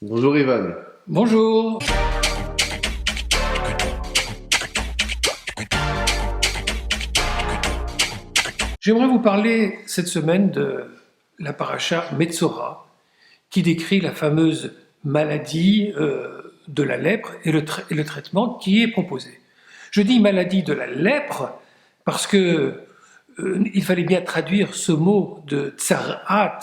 Bonjour Ivan. Bonjour. J'aimerais vous parler cette semaine de la paracha Metzora, qui décrit la fameuse maladie de la lèpre et le traitement qui est proposé. Je dis maladie de la lèpre parce que il fallait bien traduire ce mot de tsar'at,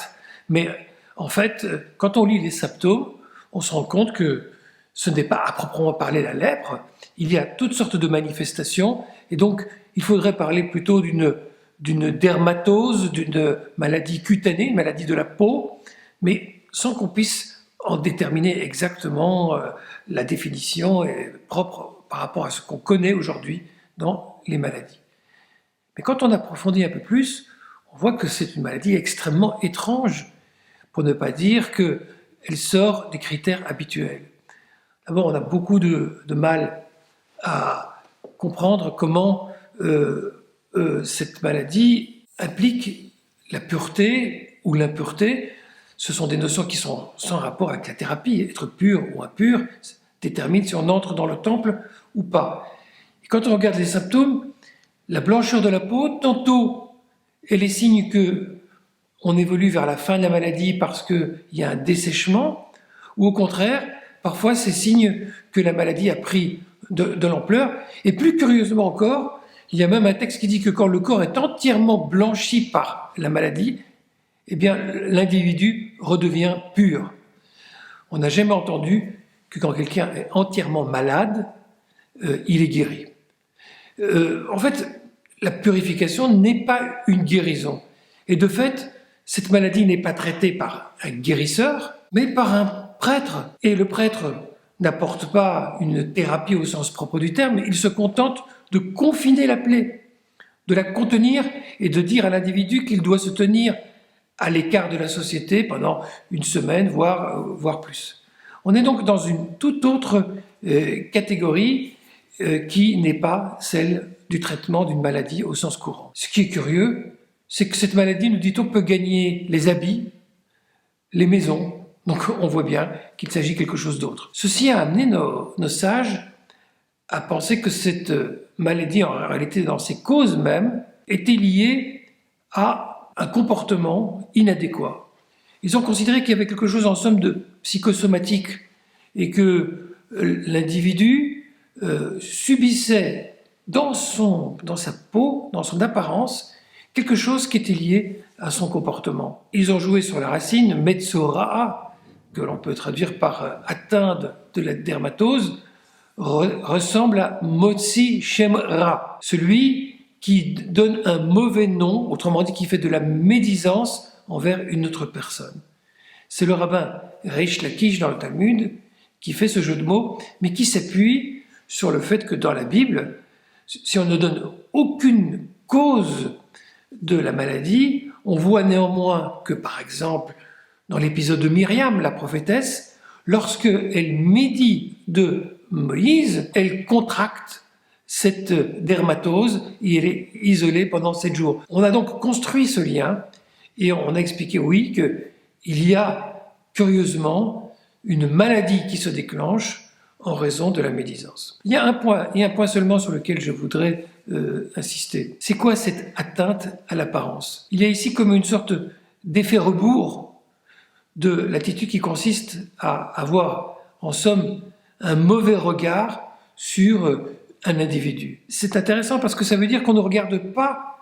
mais en fait, quand on lit les symptômes, on se rend compte que ce n'est pas à proprement parler la lèpre, il y a toutes sortes de manifestations, et donc il faudrait parler plutôt d'une dermatose, d'une maladie cutanée, une maladie de la peau, mais sans qu'on puisse en déterminer exactement la définition est propre par rapport à ce qu'on connaît aujourd'hui dans les maladies. Mais quand on approfondit un peu plus, on voit que c'est une maladie extrêmement étrange, pour ne pas dire qu'elle sort des critères habituels. D'abord, on a beaucoup de mal à comprendre comment cette maladie implique la pureté ou l'impureté. Ce sont des notions qui sont sans rapport avec la thérapie. Être pur ou impur détermine si on entre dans le temple ou pas. Et quand on regarde les symptômes, la blancheur de la peau, tantôt elle est signe que on évolue vers la fin de la maladie parce qu'il y a un dessèchement, ou au contraire, parfois c'est signe que la maladie a pris de l'ampleur. Et plus curieusement encore, il y a même un texte qui dit que quand le corps est entièrement blanchi par la maladie, eh bien l'individu redevient pur. On n'a jamais entendu que quand quelqu'un est entièrement malade, il est guéri. En fait, la purification n'est pas une guérison. Et de fait, cette maladie n'est pas traitée par un guérisseur, mais par un prêtre. Et le prêtre n'apporte pas une thérapie au sens propre du terme, il se contente de confiner la plaie, de la contenir et de dire à l'individu qu'il doit se tenir à l'écart de la société pendant une semaine, voire plus. On est donc dans une toute autre catégorie qui n'est pas celle du traitement d'une maladie au sens courant. Ce qui est curieux, c'est que cette maladie, nous dit-on, peut gagner les habits, les maisons. Donc on voit bien qu'il s'agit de quelque chose d'autre. Ceci a amené nos sages à penser que cette maladie, en réalité, dans ses causes même, était liée à un comportement inadéquat. Ils ont considéré qu'il y avait quelque chose en somme de psychosomatique et que l'individu subissait dans sa peau, dans son apparence, quelque chose qui était lié à son comportement. Ils ont joué sur la racine Metzora, que l'on peut traduire par atteinte de la dermatose, ressemble à Motzi Shem Ra, celui qui donne un mauvais nom, autrement dit qui fait de la médisance envers une autre personne. C'est le rabbin Reish Lakish dans le Talmud qui fait ce jeu de mots, mais qui s'appuie sur le fait que dans la Bible, si on ne donne aucune cause de la maladie, on voit néanmoins que, par exemple, dans l'épisode de Myriam, la prophétesse, lorsqu'elle médit de Moïse, elle contracte cette dermatose et elle est isolée pendant 7 jours. On a donc construit ce lien et on a expliqué, oui, qu'il y a curieusement une maladie qui se déclenche en raison de la médisance. Il y a un point seulement sur lequel je voudrais insister. C'est quoi cette atteinte à l'apparence? Il y a ici comme une sorte d'effet rebours de l'attitude qui consiste à avoir, en somme, un mauvais regard sur un individu. C'est intéressant parce que ça veut dire qu'on ne regarde pas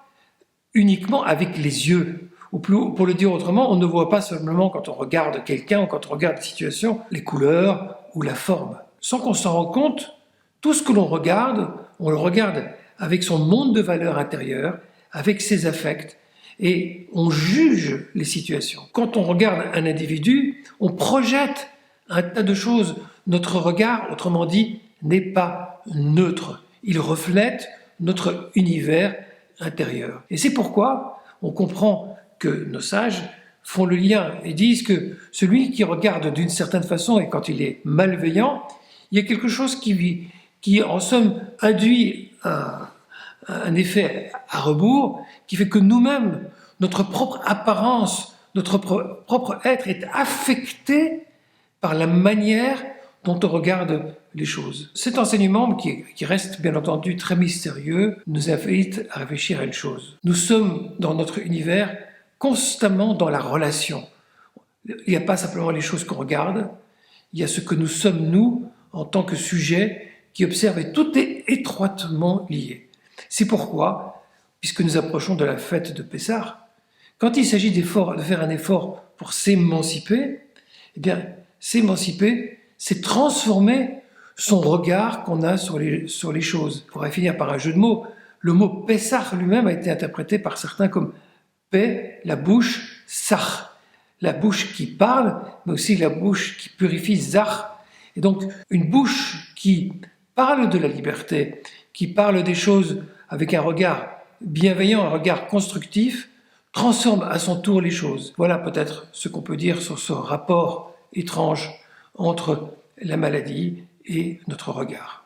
uniquement avec les yeux. Ou pour le dire autrement, on ne voit pas seulement quand on regarde quelqu'un ou quand on regarde une situation, les couleurs ou la forme. Sans qu'on s'en rende compte, tout ce que l'on regarde, on le regarde avec son monde de valeurs intérieures, avec ses affects, et on juge les situations. Quand on regarde un individu, on projette un tas de choses. Notre regard, autrement dit, n'est pas neutre. Il reflète notre univers intérieur. Et c'est pourquoi on comprend que nos sages font le lien et disent que celui qui regarde d'une certaine façon et quand il est malveillant, il y a quelque chose qui en somme induit un effet à rebours qui fait que nous-mêmes, notre propre apparence, notre propre être est affecté par la manière dont on regarde les choses. Cet enseignement, qui reste bien entendu très mystérieux, nous invite à réfléchir à une chose. Nous sommes dans notre univers constamment dans la relation. Il n'y a pas simplement les choses qu'on regarde, il y a ce que nous sommes nous en tant que sujet qui observe, et tout est étroitement lié. C'est pourquoi, puisque nous approchons de la fête de Pessah, quand il s'agit de faire un effort pour s'émanciper, eh bien, s'émanciper, c'est transformer son regard qu'on a sur les choses. On pourrait finir par un jeu de mots. Le mot Pessah lui-même a été interprété par certains comme paix, la bouche, sach, la bouche qui parle, mais aussi la bouche qui purifie, zach. Et donc, une bouche qui parle de la liberté, qui parle des choses avec un regard bienveillant, un regard constructif, transforme à son tour les choses. Voilà peut-être ce qu'on peut dire sur ce rapport étrange entre la maladie et notre regard.